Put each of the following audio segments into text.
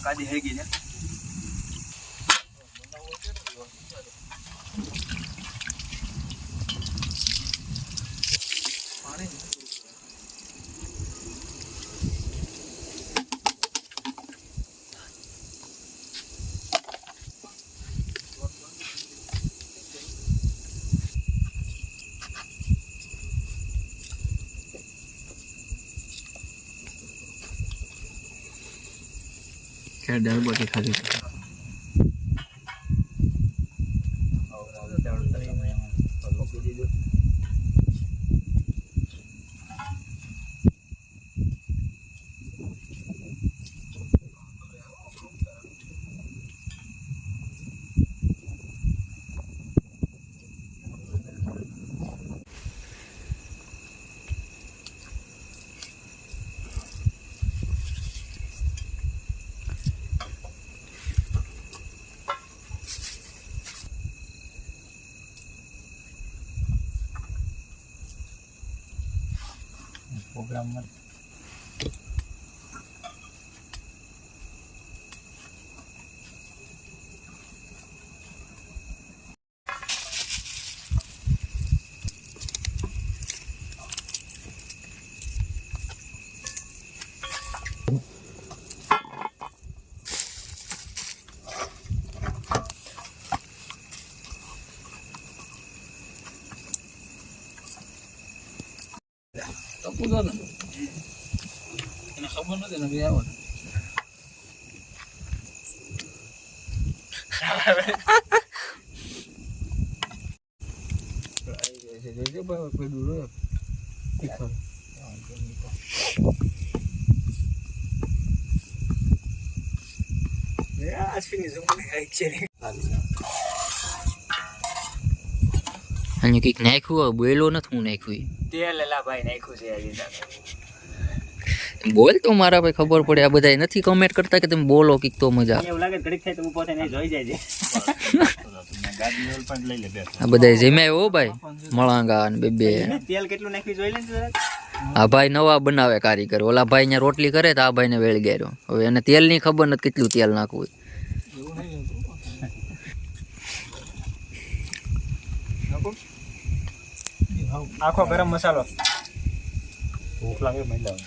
કાદી હે ગઈ ને ખેર દાળ બાટી ખાધી પ્રોગ્રામમાં પૂછો ને એને ખબર નથી ને ભાઈ આવો અને કઈક નાખ્યું બોલો નથી હું નાખ્યું તેલ એલા ભાઈ નાખ્યું છે બોલ તો મારા ભાઈ ખબર પડે આ બધા નથી કમેન્ટ કરતા કે તમે બોલો કઈક તો મજા એવું લાગે ઘડીક થાય તો હું પોતે નહીં જોઈ જાય છે ગાડી ઓલ પણ લઈ લે બે આ બધા જમ્યા હો ભાઈ મળાંગા અને બે તેલ કેટલું નાખ્યું જોઈ લે આ ભાઈ નવા બનાવે કારીગર ઓલા ભાઈ અહીંયા રોટલી કરે તો આ ભાઈને વેળ ગેરો હવે એને તેલ ની ખબર નથી કેટલું તેલ નાખવું આખો ગરમ મસાલો ભૂખ લાગે મહિલા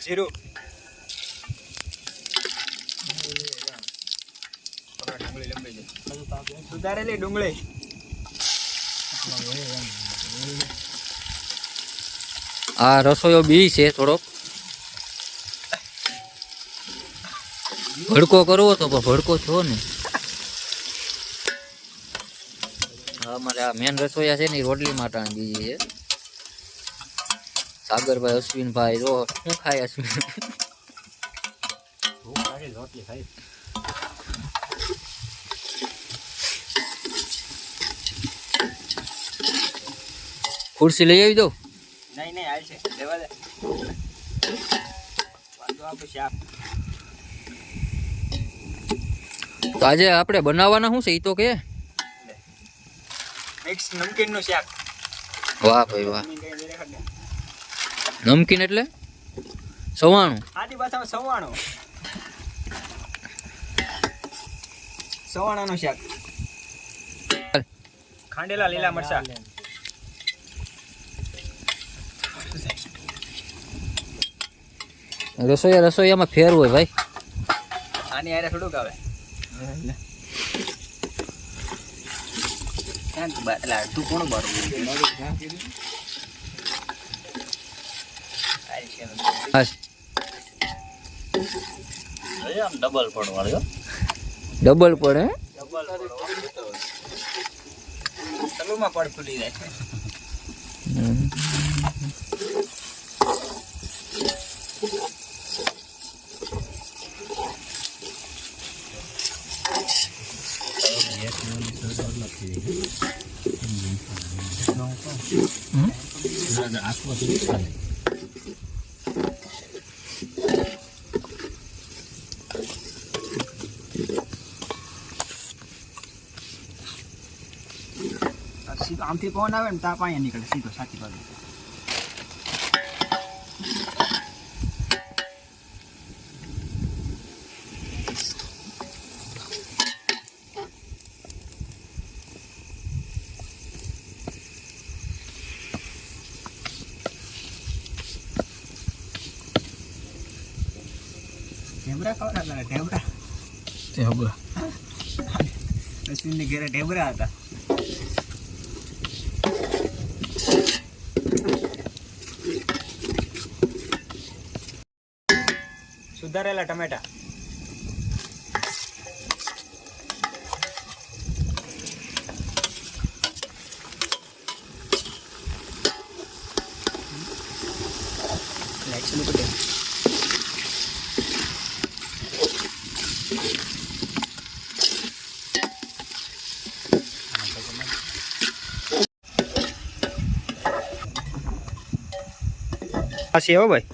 જીરું સુધારેલી ડુંગળી આ રસોઈયો બી છે થોડોક ભડકો કરવો તો ભડકો છો ને અમારે આ મેન રસોઈયા છે ને રોટલી માટાણ બીજી છે સાગરભાઈ અશ્વિનભાઈ જો શું ખાય અશ્વિન રોટલી ખાઈ ખુરશી લઈ આવી દો નહીં નહીં હાલ છે લેવા દે વાંધો આપે શાક તો આજે આપણે બનાવવાના શું છે એ તો કે મિક્સ નમકીન નું શાક વાહ ભાઈ વાહ નમકીન એટલે સવાણું આદી ભાષામાં સવાણું સવાણાનું શાક ખાંડેલા લીલા મરચા રસોઈયામાં ફેર હોય ભાઈ આની આરે થોડુંક આવે તું કોણ બારું ડબલ પડે તલુમાં પડ ફૂલી જાય આસપાસ ચાલે. સીધો આમથી પવન આવે ને તાપ અહીંયા નીકળે સીધો સાચી બાજુ. ઢેબરા ખવડાવતા ઢેબરા. તે હબળા. અશ્વિનની ઘેરે ઢેબરા હતા. સુધારેલા ટમેટા. પાછી હો ભાઈ.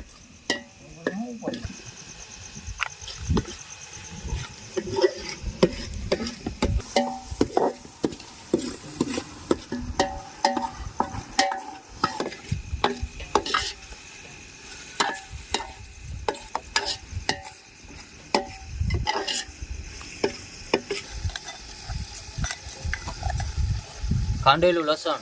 ખાંડેલું લસણ,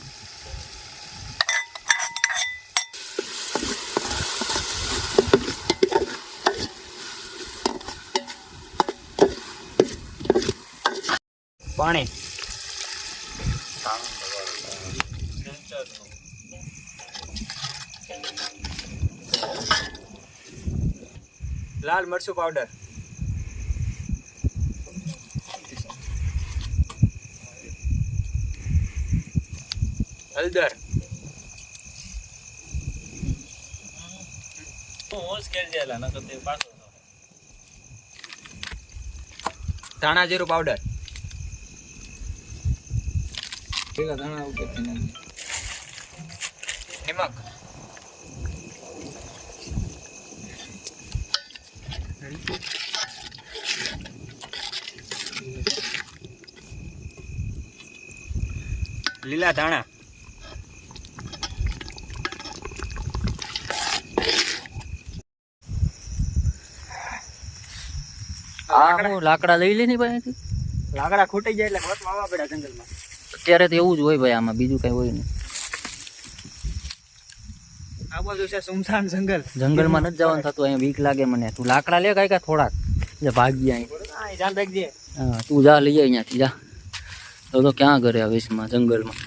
પાણી, લાલ મરચું પાવડર, હળદર, ધાણા જીરું પાવડર, ભેગા ધાણા ઉપર નાખી. નિમક, લીલા ધાણા, લાકડા લઈ લે ને ભાઈ. લાકડા ખૂટી જાય એટલે ગોતવા આવવા પડ્યા જંગલમાં. અત્યારે તો એવું જ હોય ભાઈ, આમાં બીજું કઈ હોય નહીં. આ બાજુ છે સુમસાન જંગલ. જંગલમાં નથી જવાનું થતું, અહીંયા બીક લાગે મને. તું લાકડા લે કાંઈ થોડાક, ભાગી અહીં. ધ્યાન રાખજે. હા તું જા લઈ આય અહીંયાથી જા. તો ક્યાં ઘરે આવીશમાં જંગલમાં.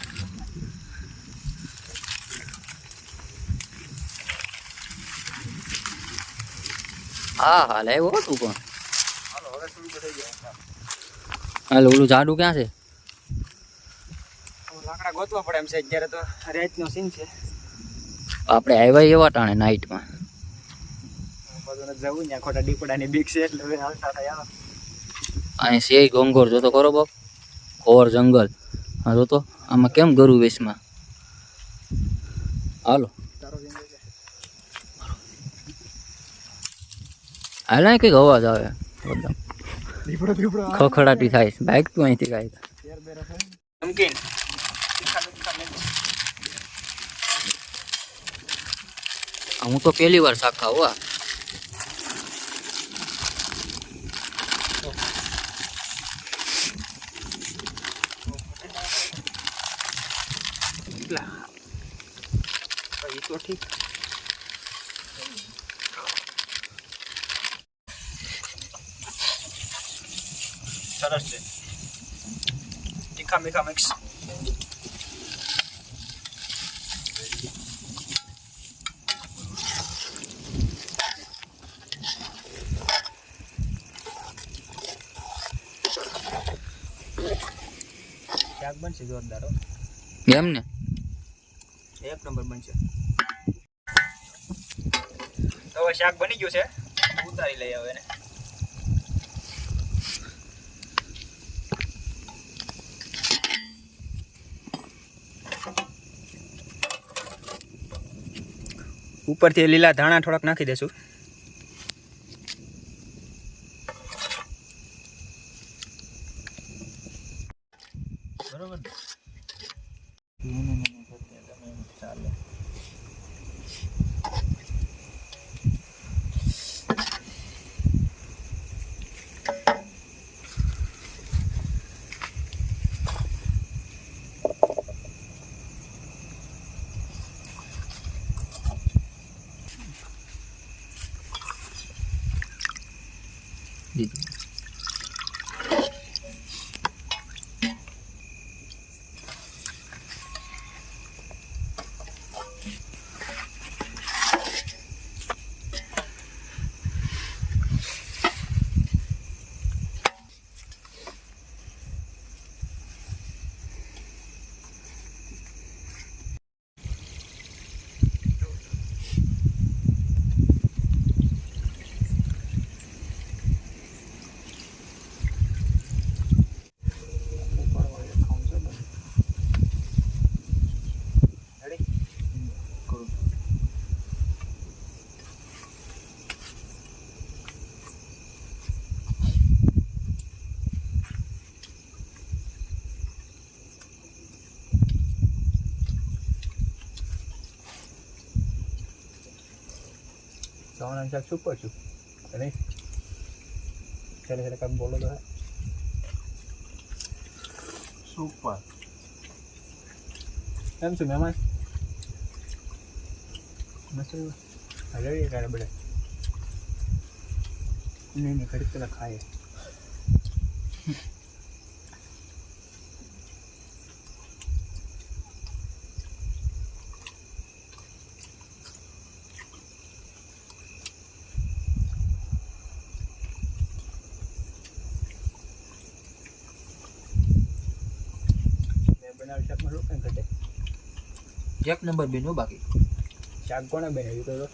હા હાલ આવ્યો તું પણ. હાલ ઓલું ઝાડું ક્યાં છે? લાકડા ગોતવા પડે એમ છે. અત્યારે તો રેતનો સીન છે. આપણે આવ્યા એવા ટાણે નાઇટમાં. બધું જવું ને ખોટા દીપડાની બીક છે એટલે હવે હાલતા થયા. અહીં છે ઘોંઘોર જોતો કરો બાપ, ઘોર જંગલ. હા જોતો આમાં કેમ ગરું વેશમાં. હાલો હાલ ને કંઈક અવાજ આવે, ખખડાટી થાય. બાઈક તું અહીંથી કાંઈ નમકીન હું તો પહેલી વાર શાક ખાવું. તો ઠીક. સરસ છે. તીખા મીઠા મિક્સ. શાક બનશે જોરદાર. એમ ને એક નંબર બનશે. તો હવે શાક બની ગયું છે, ઉતારી લઈએ હવે એને. ઉપરથી લીલા ધાણા થોડાક નાખી દેશું. બરોબર ને? ચાલે. ચવાણાનું શાક સુપર છું નહીં. ચાલે ચાલે કાંઈ બોલો તો. સુપર. કેમ છું મહેમાન? મસ્ત હજારી કાઢે બધા નહીં ઘડી પેલા ખાય. બનાવ શાકમાં શું કંઈ ઘટે? એક નંબર બેનો બાકી શાક કોણે બનાવ્યું તો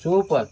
સુપર.